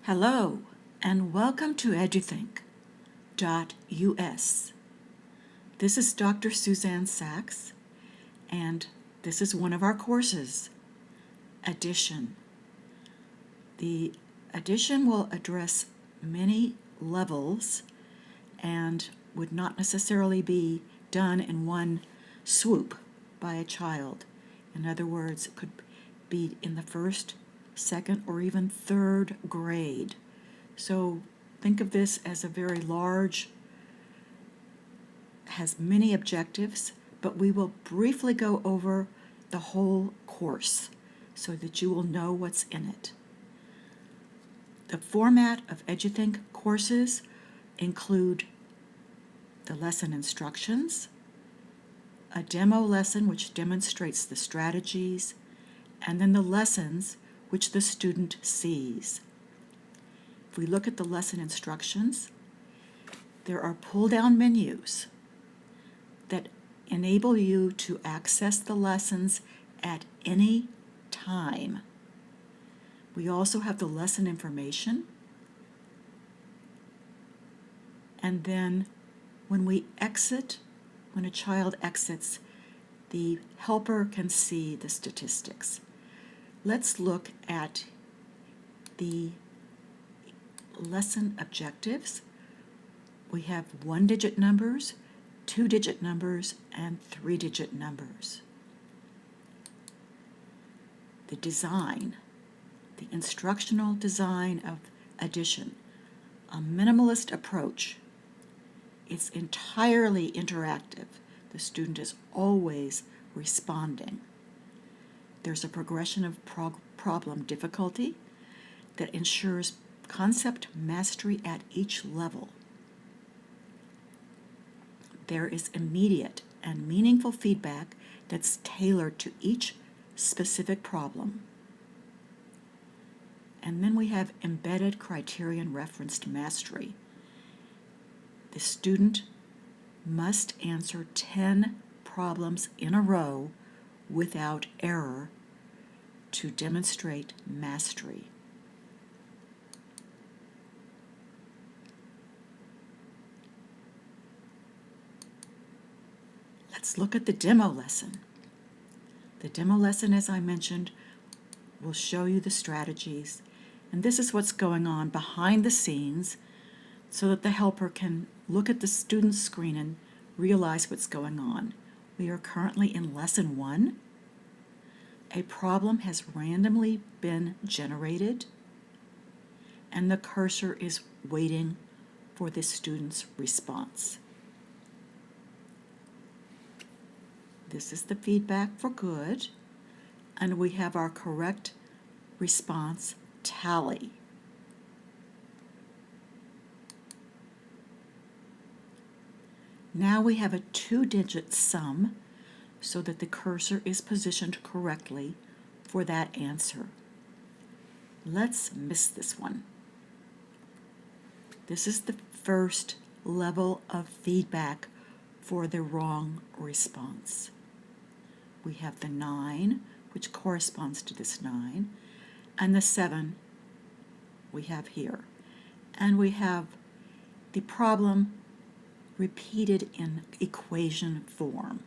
Hello, and welcome to eduthink.us. This is Dr. Suzanne Sachs, and this is one of our courses, Addition. The addition will address many levels and would not necessarily be done in one swoop by a child. In other words, it could be in the first, second, or even third grade. So think of this as a very large, has many objectives, but we will briefly go over the whole course so that you will know what's in it. The format of EduThink courses include the lesson instructions, a demo lesson which demonstrates the strategies, and then the lessons which the student sees. If we look at the lesson instructions, there are pull-down menus that enable you to access the lessons at any time. We also have the lesson information, and then when a child exits, the helper can see the statistics. Let's look at the lesson objectives. We have 1-digit numbers, 2-digit numbers, and 3-digit numbers. The design, the instructional design of addition, a minimalist approach. It's entirely interactive. The student is always responding. There's a progression of problem difficulty that ensures concept mastery at each level. There is immediate and meaningful feedback that's tailored to each specific problem. And then we have embedded criterion-referenced mastery. The student must answer 10 problems in a row without error to demonstrate mastery. Let's look at the demo lesson. The demo lesson, as I mentioned, will show you the strategies, and this is what's going on behind the scenes so that the helper can look at the student's screen and realize what's going on. We are currently in Lesson 1. A problem has randomly been generated, and the cursor is waiting for the student's response. This is the feedback for good, and we have our correct response tally. Now we have a 2-digit sum so that the cursor is positioned correctly for that answer. Let's miss this one. This is the first level of feedback for the wrong response. We have the 9, which corresponds to this 9, and the 7 we have here. And we have the problem repeated in equation form.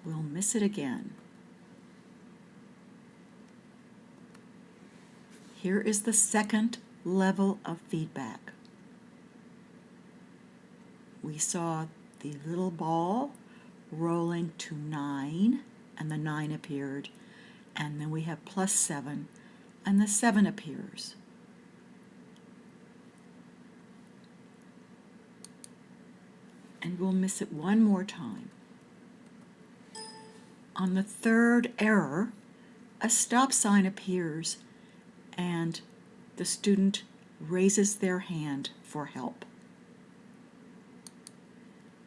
We'll miss it again. Here is the second level of feedback. We saw the little ball rolling to 9, and the 9 appeared, and then we have +7, and the 7 appears. And we'll miss it one more time. On the third error, a stop sign appears, and the student raises their hand for help.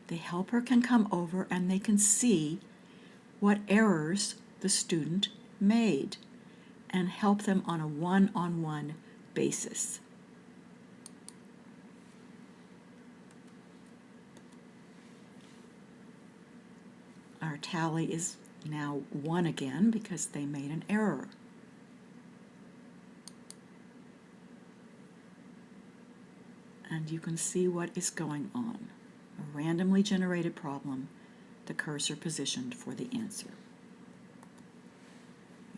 The helper can come over and they can see what errors the student made and help them on a one-on-one basis. Our tally is now 1 again because they made an error. And you can see what is going on. A randomly generated problem, the cursor positioned for the answer.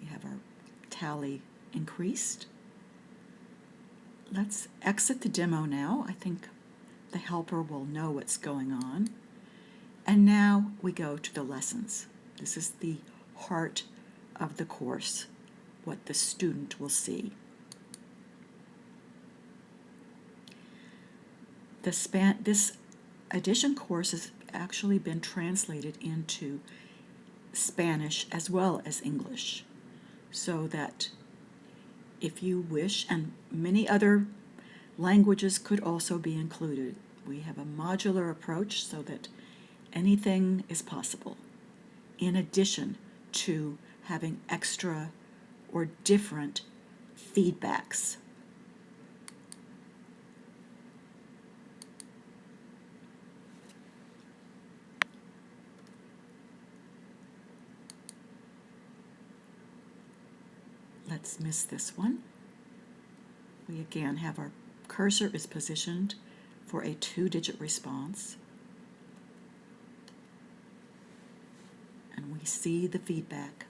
We have our tally increased. Let's exit the demo now. I think the helper will know what's going on. And now we go to the lessons. This is the heart of the course, what the student will see. This addition course has actually been translated into Spanish as well as English, so that if you wish, and many other languages could also be included. We have a modular approach so that anything is possible, in addition to having extra or different feedbacks. Let's miss this one. We again have our cursor is positioned for a 2-digit response. And we see the feedback.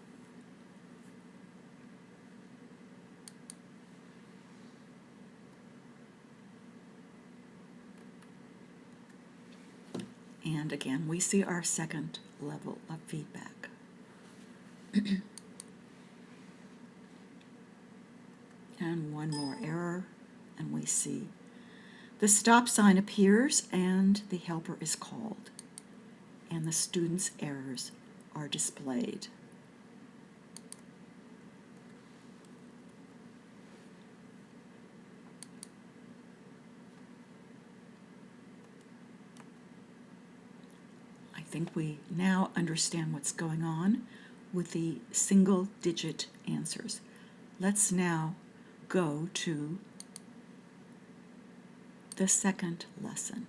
And again, we see our second level of feedback. And one more error, and we see the stop sign appears and the helper is called, and the student's errors are displayed. I think we now understand what's going on with the single-digit answers. Let's now go to the second lesson.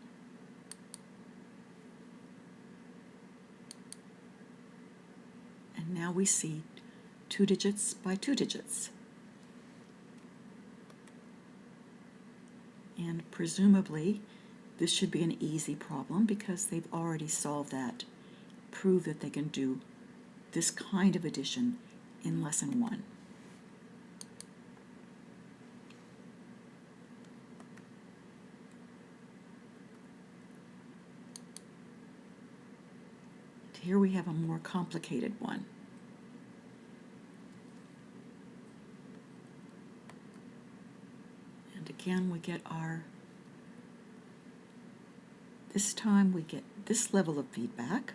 And now we see 2 digits by 2 digits. And presumably, this should be an easy problem because they've already solved that, proved that they can do this kind of addition in lesson 1. Here we have a more complicated one. And again, we get this time we get this level of feedback.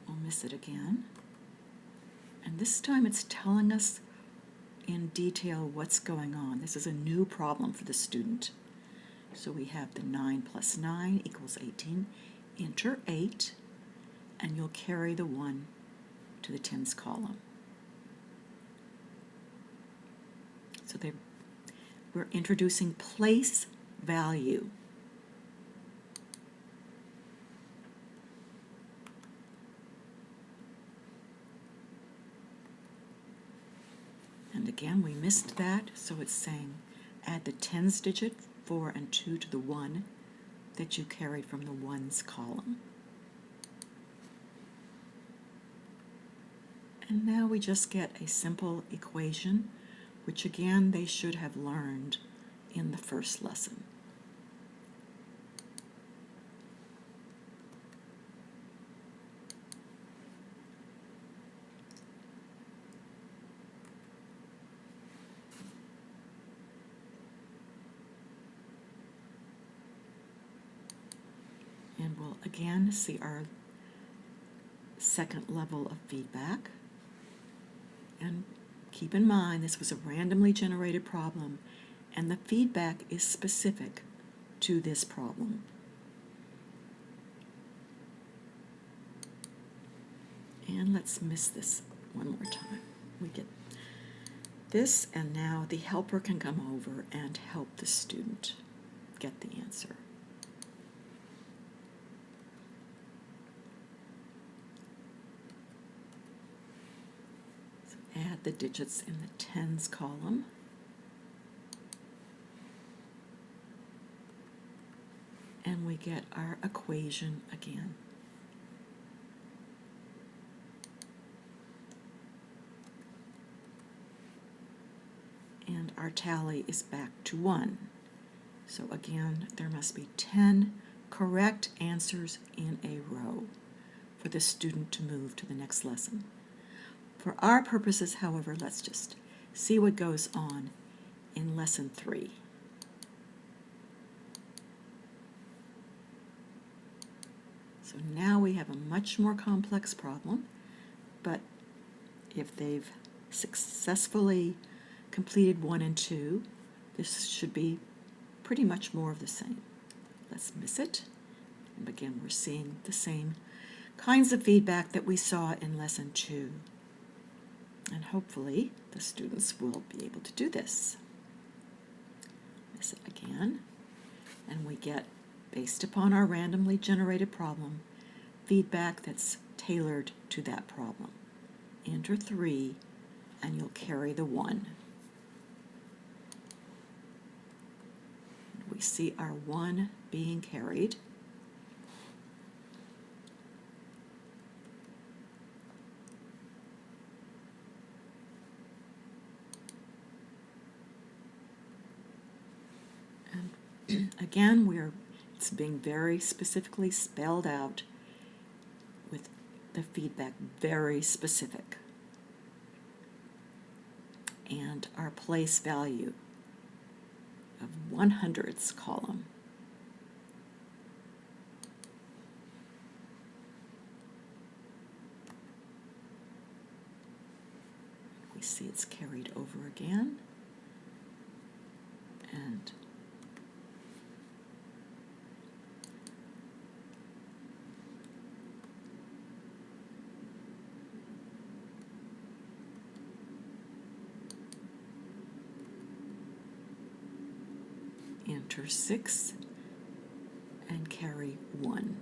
I'll miss it again. And this time it's telling us in detail what's going on. This is a new problem for the student. So we have the 9 plus 9 equals 18. Enter 8, and you'll carry the 1 to the tens column. So we're introducing place value. And again, we missed that, so it's saying add the tens digit, 4 and 2 to the 1 that you carried from the ones column. And now we just get a simple equation, which again they should have learned in the first lesson. And we'll again see our second level of feedback. And keep in mind, this was a randomly generated problem, and the feedback is specific to this problem. And let's miss this one more time. We get this, and now the helper can come over and help the student get the answer. the digits in the tens column. And we get our equation again. And our tally is back to 1. So again, there must be 10 correct answers in a row for the student to move to the next lesson. For our purposes, however, let's just see what goes on in lesson 3. So now we have a much more complex problem, but if they've successfully completed 1 and 2, this should be pretty much more of the same. Let's miss it. And again, we're seeing the same kinds of feedback that we saw in lesson 2. And hopefully the students will be able to do this. Miss it again. And we get, based upon our randomly generated problem, feedback that's tailored to that problem. Enter 3, and you'll carry the 1. We see our 1 being carried. And again, it's being very specifically spelled out with the feedback very specific. And our place value of 100ths column. We see it's carried over again. And enter 6 and carry 1.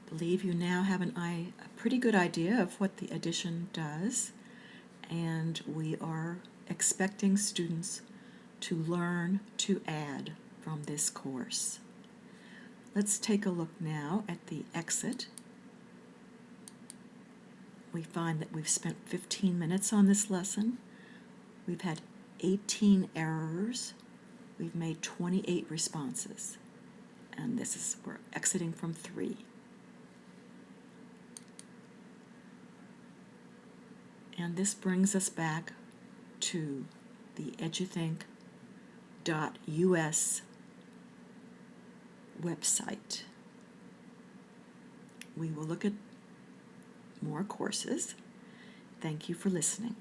I believe you now have a pretty good idea of what the addition does, and we are expecting students to learn to add from this course. Let's take a look now at the exit. We find that we've spent 15 minutes on this lesson. We've had 18 errors. We've made 28 responses. And we're exiting from 3. And this brings us back to the eduthink.us website. We will look at more courses. Thank you for listening.